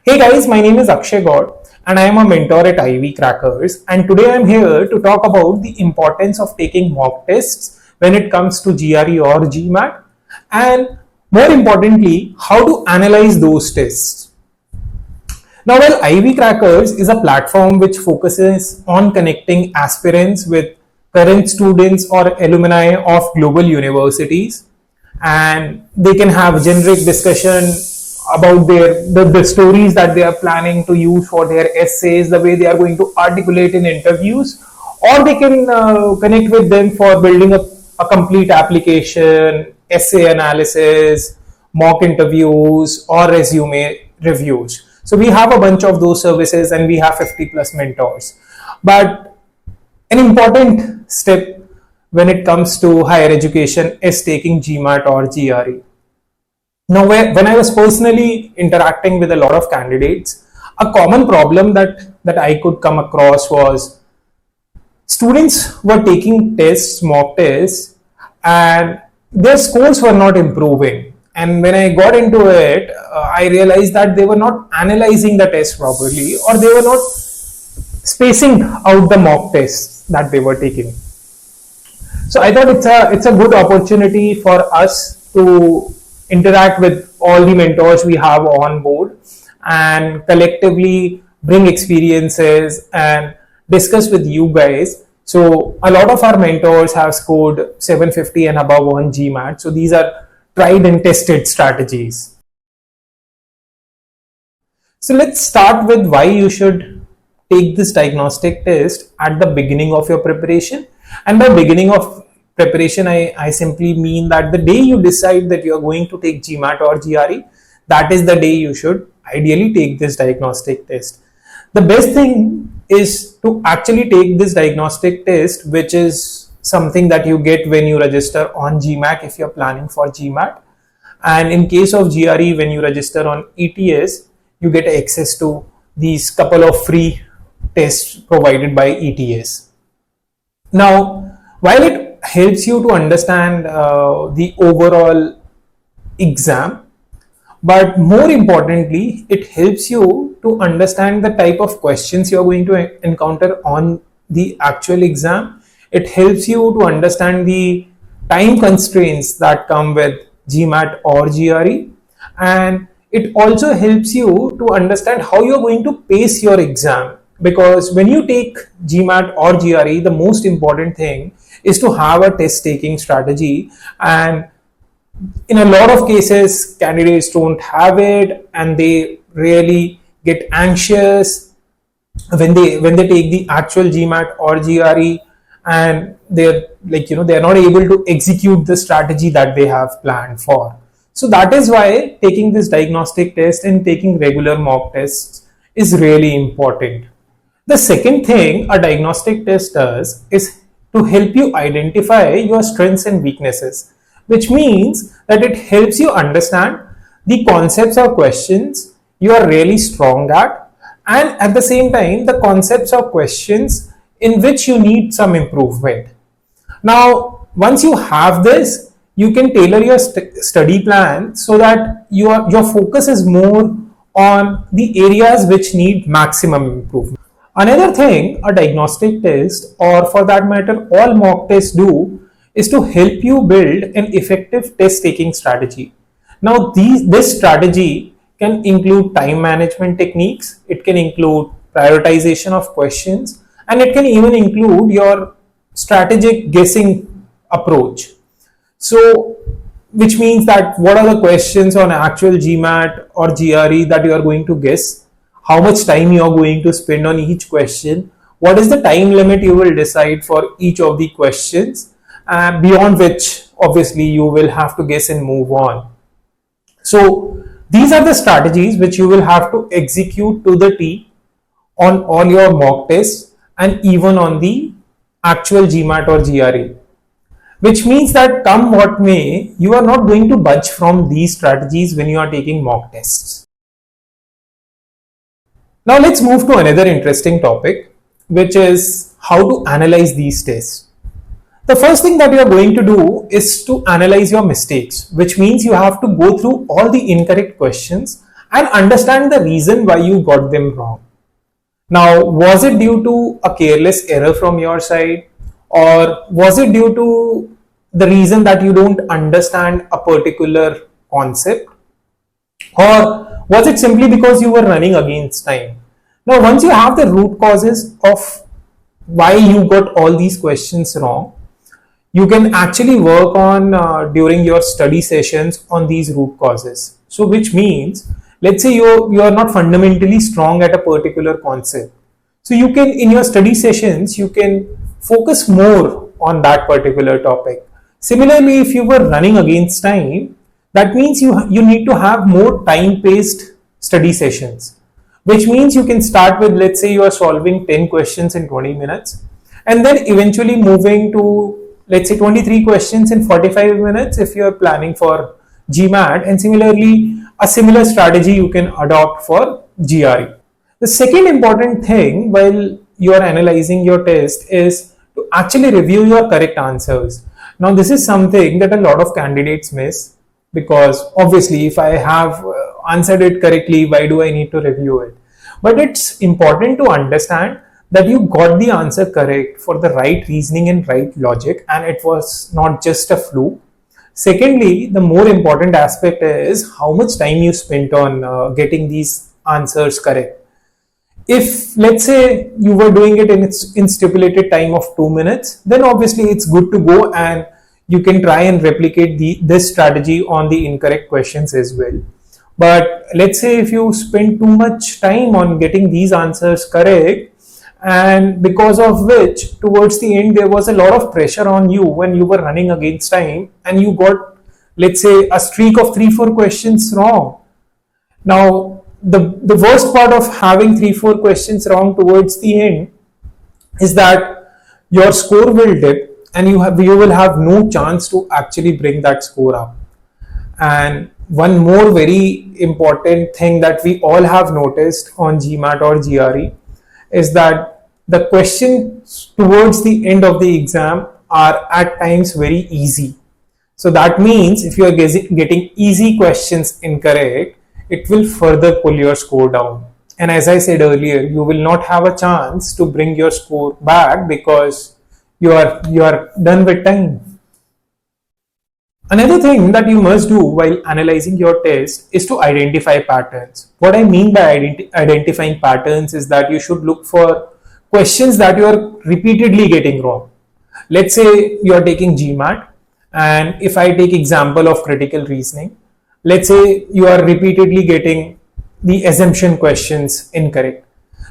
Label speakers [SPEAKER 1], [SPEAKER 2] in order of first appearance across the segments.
[SPEAKER 1] Hey guys, my name is Akshay Gaur and I am a mentor at IvyCrackers, and today I am here to talk about the importance of taking mock tests when it comes to GRE or GMAT, and more importantly, how to analyze those tests. Now, while IvyCrackers is a platform which focuses on connecting aspirants with current students or alumni of global universities, and they can have generic discussion about the stories that they are planning to use for their essays, the way they are going to articulate in interviews, or they can connect with them for building a complete application, essay analysis, mock interviews, or resume reviews. So we have a bunch of those services and we have 50 plus mentors. But an important step when it comes to higher education is taking GMAT or GRE. Now, when I was personally interacting with a lot of candidates, a common problem that I could come across was students were taking tests, mock tests, and their scores were not improving. And when I got into it, I realized that they were not analyzing the test properly, or they were not spacing out the mock tests that they were taking. So I thought it's a good opportunity for us to interact with all the mentors we have on board and collectively bring experiences and discuss with you guys. So a lot of our mentors have scored 750 and above on GMAT. So these are tried and tested strategies. So let's start with why you should take this diagnostic test at the beginning of your preparation. And by beginning of preparation, I simply mean that the day you decide that you're going to take GMAT or GRE, that is the day you should ideally take this diagnostic test. The best thing is to actually take this diagnostic test, which is something that you get when you register on GMAT if you're planning for GMAT. And in case of GRE, when you register on ETS, you get access to these couple of free tests provided by ETS. Now, while it helps you to understand the overall exam, but more importantly, it helps you to understand the type of questions you're going to encounter on the actual exam. It helps you to understand the time constraints that come with GMAT or GRE, and it also helps you to understand how you're going to pace your exam. Because when you take GMAT or GRE, the most important thing is to have a test taking strategy, and in a lot of cases candidates don't have it and they really get anxious when they take the actual GMAT or GRE, and they're they're not able to execute the strategy that they have planned for. So that is why taking this diagnostic test and taking regular mock tests is really important. The second thing a diagnostic test does is to help you identify your strengths and weaknesses, which means that it helps you understand the concepts or questions you are really strong at, and at the same time the concepts or questions in which you need some improvement. Now, once you have this, you can tailor your study plan so that your focus is more on the areas which need maximum improvement. Another thing a diagnostic test, or for that matter all mock tests, do is to help you build an effective test taking strategy. Now this strategy can include time management techniques, it can include prioritization of questions, and it can even include your strategic guessing approach. So which means that what are the questions on actual GMAT or GRE that you are going to guess, how much time you are going to spend on each question, what is the time limit you will decide for each of the questions, beyond which obviously you will have to guess and move on. So these are the strategies which you will have to execute to the T on all your mock tests and even on the actual GMAT or GRE. Which means that come what may, you are not going to budge from these strategies when you are taking mock tests. Now let's move to another interesting topic, which is how to analyze these tests. The first thing that you are going to do is to analyze your mistakes, which means you have to go through all the incorrect questions and understand the reason why you got them wrong. Now, was it due to a careless error from your side, or was it due to the reason that you don't understand a particular concept, or was it simply because you were running against time? Now, once you have the root causes of why you got all these questions wrong, you can actually work on during your study sessions on these root causes. So which means, let's say you are not fundamentally strong at a particular concept, so you can, in your study sessions, you can focus more on that particular topic. Similarly, if you were running against time, that means you need to have more time paced study sessions, which means you can start with, let's say you are solving 10 questions in 20 minutes, and then eventually moving to, let's say, 23 questions in 45 minutes if you are planning for GMAT, and similarly a similar strategy you can adopt for GRE. The second important thing while you are analyzing your test is to actually review your correct answers. Now this is something that a lot of candidates miss, because obviously if I have answered it correctly, why do I need to review it? But it's important to understand that you got the answer correct for the right reasoning and right logic, and it was not just a fluke. Secondly, the more important aspect is how much time you spent on getting these answers correct. If, let's say, you were doing it in stipulated time of 2 minutes, then obviously it's good to go and you can try and replicate this strategy on the incorrect questions as well. But let's say if you spend too much time on getting these answers correct, and because of which towards the end there was a lot of pressure on you when you were running against time, and you got, let's say, a streak of 3-4 questions wrong. Now the worst part of having 3-4 questions wrong towards the end is that your score will dip, and you will have no chance to actually bring that score up. And one more very important thing that we all have noticed on GMAT or GRE is that the questions towards the end of the exam are at times very easy. So that means if you are getting easy questions incorrect, it will further pull your score down. And as I said earlier, you will not have a chance to bring your score back because you are done with time. Another thing that you must do while analyzing your test is to identify patterns. What I mean by identifying patterns is that you should look for questions that you are repeatedly getting wrong. Let's say you are taking GMAT, and if I take example of critical reasoning, let's say you are repeatedly getting the assumption questions incorrect.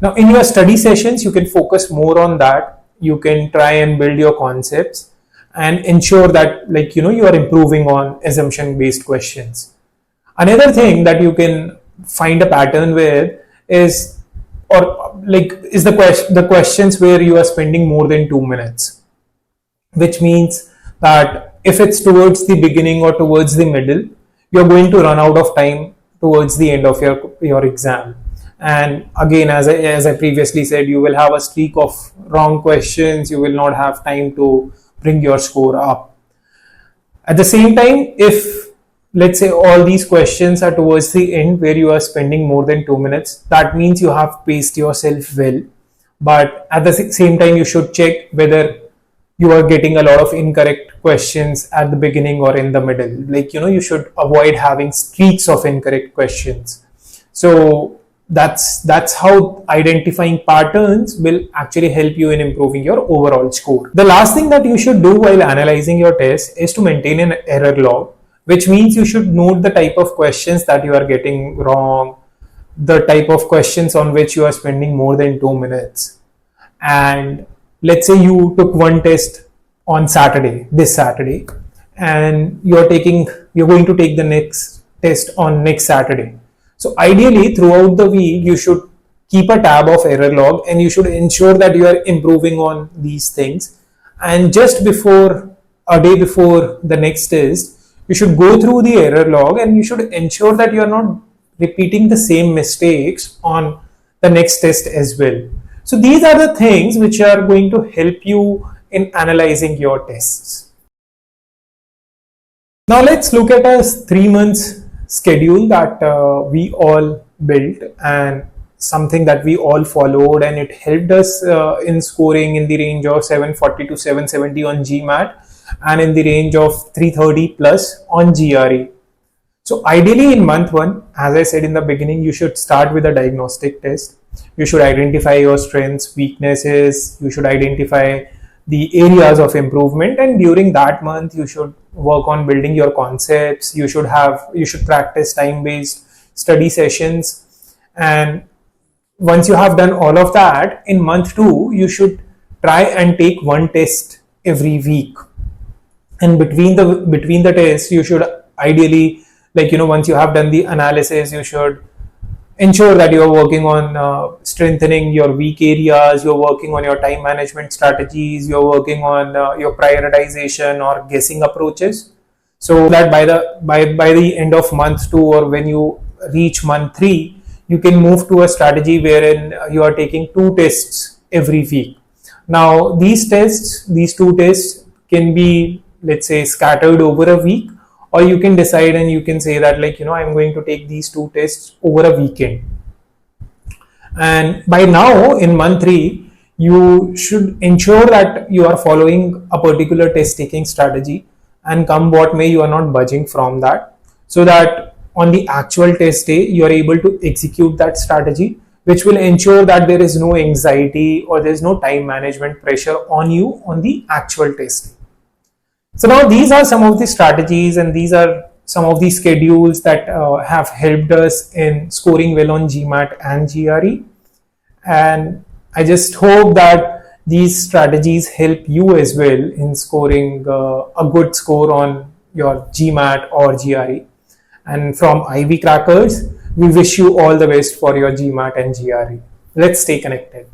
[SPEAKER 1] Now in your study sessions, you can focus more on that. You can try and build your concepts and ensure that, like, you are improving on assumption based questions. Another thing that you can find a pattern with is the questions where you are spending more than 2 minutes, which means that if it's towards the beginning or towards the middle, you're going to run out of time towards the end of your exam. And again, as I previously said, you will have a streak of wrong questions. You will not have time to bring your score up. At the same time, if, let's say, all these questions are towards the end where you are spending more than 2 minutes, that means you have paced yourself well. But at the same time, you should check whether you are getting a lot of incorrect questions at the beginning or in the middle. Like, you should avoid having streaks of incorrect questions. So that's how identifying patterns will actually help you in improving your overall score. The last thing that you should do while analyzing your test is to maintain an error log, which means you should note the type of questions that you are getting wrong, the type of questions on which you are spending more than 2 minutes. And let's say you took one test on this Saturday, and you're going to take the next test on next Saturday. So ideally, throughout the week, you should keep a tab of error log, and you should ensure that you are improving on these things. And just a day before the next test, you should go through the error log, and you should ensure that you are not repeating the same mistakes on the next test as well. So these are the things which are going to help you in analyzing your tests. Now let's look at a 3 months schedule that we all built and something that we all followed, and it helped us in scoring in the range of 740 to 770 on GMAT and in the range of 330 plus on GRE. So ideally in month 1, as I said in the beginning, you should start with a diagnostic test. You should identify your strengths, weaknesses, you should identify the areas of improvement, and during that month you should work on building your concepts. You should practice time-based study sessions, and once you have done all of that, in month 2 you should try and take one test every week, and between the tests you should ideally, once you have done the analysis, you should ensure that you're working on strengthening your weak areas, you're working on your time management strategies, you're working on your prioritization or guessing approaches, so that by the end of month 2 or when you reach month 3, you can move to a strategy wherein you are taking 2 tests every week. Now these two tests can be, let's say, scattered over a week, or you can decide and you can say that, I'm going to take these 2 tests over a weekend. And by now in month 3, you should ensure that you are following a particular test taking strategy, and come what may, you are not budging from that, so that on the actual test day you are able to execute that strategy, which will ensure that there is no anxiety or there is no time management pressure on you on the actual test day. So now these are some of the strategies and these are some of the schedules that have helped us in scoring well on GMAT and GRE. And I just hope that these strategies help you as well in scoring a good score on your GMAT or GRE. And from IvyCrackers, we wish you all the best for your GMAT and GRE. Let's stay connected.